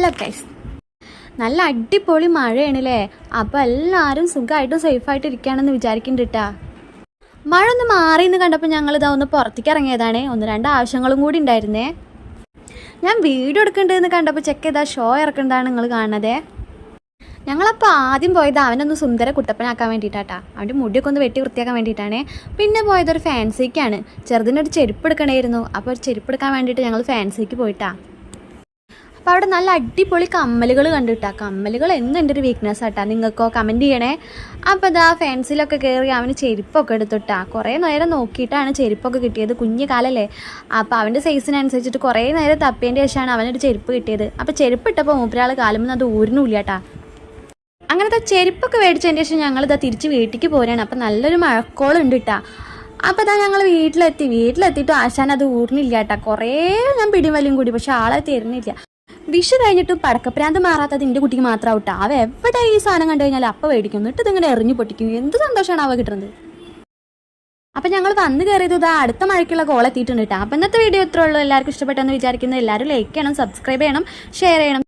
Hello guys, നല്ല അടിപൊളി മഴയാണല്ലേ. അപ്പോൾ എല്ലാവരും സുഖമായിട്ടും സേഫായിട്ട് ഇരിക്കുകയാണെന്ന് വിചാരിക്കുന്നുണ്ട് കേട്ടാ. മഴ ഒന്ന് മാറിയെന്ന് കണ്ടപ്പോൾ ഞങ്ങളിതാ ഒന്ന് പുറത്തേക്ക് ഇറങ്ങിയതാണ്. 1-2 ആവശ്യങ്ങളും കൂടി ഉണ്ടായിരുന്നേ. ഞാൻ വീഡിയോ എടുക്കേണ്ടതെന്ന് കണ്ടപ്പോൾ ചെക്ക് ചെയ്താൽ ഷോ ഇറക്കേണ്ടതാണ് നിങ്ങൾ കാണുന്നത്. ഞങ്ങളപ്പോൾ ആദ്യം പോയത് അവനൊന്ന് സുന്ദര കുട്ടപ്പനാക്കാൻ വേണ്ടിയിട്ടാട്ടാ. അവൻ്റെ മുടിയൊക്കെ ഒന്ന് വെട്ടി വൃത്തിയാക്കാൻ വേണ്ടിയിട്ടാണ്. പിന്നെ പോയതൊരു ഫാൻസിക്കാണ്. ചെറുതിനൊരു ചെരുപ്പ് എടുക്കണമായിരുന്നു. അപ്പോൾ ഒരു ചെരുപ്പ് എടുക്കാൻ വേണ്ടിയിട്ട് ഞങ്ങൾ ഫാൻസിക്ക് പോയിട്ടാ. അപ്പോൾ അവിടെ നല്ല അടിപൊളി കമ്മലുകൾ കണ്ടിട്ടാ. കമ്മലുകൾ എന്നും എൻ്റെ ഒരു വീക്ക്നെസ് ആട്ടാ. നിങ്ങൾക്കോ കമൻറ്റ് ചെയ്യണേ. അപ്പോൾ ഇതാ ഫാൻസിലൊക്കെ കയറി അവന് ചെരുപ്പൊക്കെ എടുത്തിട്ടാ. കുറേ നേരം നോക്കിയിട്ടാണ് ചെരുപ്പൊക്കെ കിട്ടിയത്. കുഞ്ഞു കാലല്ലേ, അപ്പോൾ അവൻ്റെ സൈസിനനുസരിച്ചിട്ട് കുറേ നേരം തപ്പിയതിൻ്റെ ശേഷമാണ് അവനൊരു ചെരുപ്പ് കിട്ടിയത്. അപ്പോൾ ചെരുപ്പ് ഇട്ടപ്പോൾ മൂപ്പരാൾ കാലുമ്പോൾ അത് ഊരിനില്ല കേട്ടാ. അങ്ങനത്തെ ചെരുപ്പൊക്കെ മേടിച്ചതിൻ്റെ ശേഷം ഞങ്ങളിതാ തിരിച്ച് വീട്ടിലേക്ക് പോരാണ്. അപ്പോൾ നല്ലൊരു മഴക്കോളുണ്ട് കേട്ടാ. അപ്പോൾ ഇതാ ഞങ്ങൾ വീട്ടിലെത്തിയിട്ട് ആശാൻ അത് ഊർന്നില്ല കേട്ടാ. കുറേ ഞാൻ പിടിവലിയും കൂടി, പക്ഷെ ആളെ തരുന്നില്ല. വിഷു കഴിഞ്ഞിട്ടും പടക്കപ്രാന്ത് മാറാത്തത് എൻ്റെ കുട്ടിക്ക് മാത്രമാവട്ടെ. അവ എവിടെ ഈ സാധനം കണ്ടു കഴിഞ്ഞാൽ അപ്പം മേടിക്കും, എന്നിട്ട് ഇതിങ്ങനെ എറിഞ്ഞു പൊട്ടിക്കും. എന്ത് സന്തോഷമാണ് അവ കിട്ടുന്നത്. അപ്പം ഞങ്ങൾ വന്ന് കയറിയത് ഇതാ അടുത്ത മഴയ്ക്കുള്ള കോൾ എത്തിയിട്ടുണ്ട് കേട്ടോ. അപ്പം ഇന്നത്തെ വീഡിയോ ഇത്രേ ഉള്ളൂ. എല്ലാവർക്കും ഇഷ്ടപ്പെട്ടെന്ന് വിചാരിക്കുന്നത്. എല്ലാവരും ലൈക്ക് ചെയ്യണം, സബ്സ്ക്രൈബ് ചെയ്യണം, ഷെയർ ചെയ്യണം.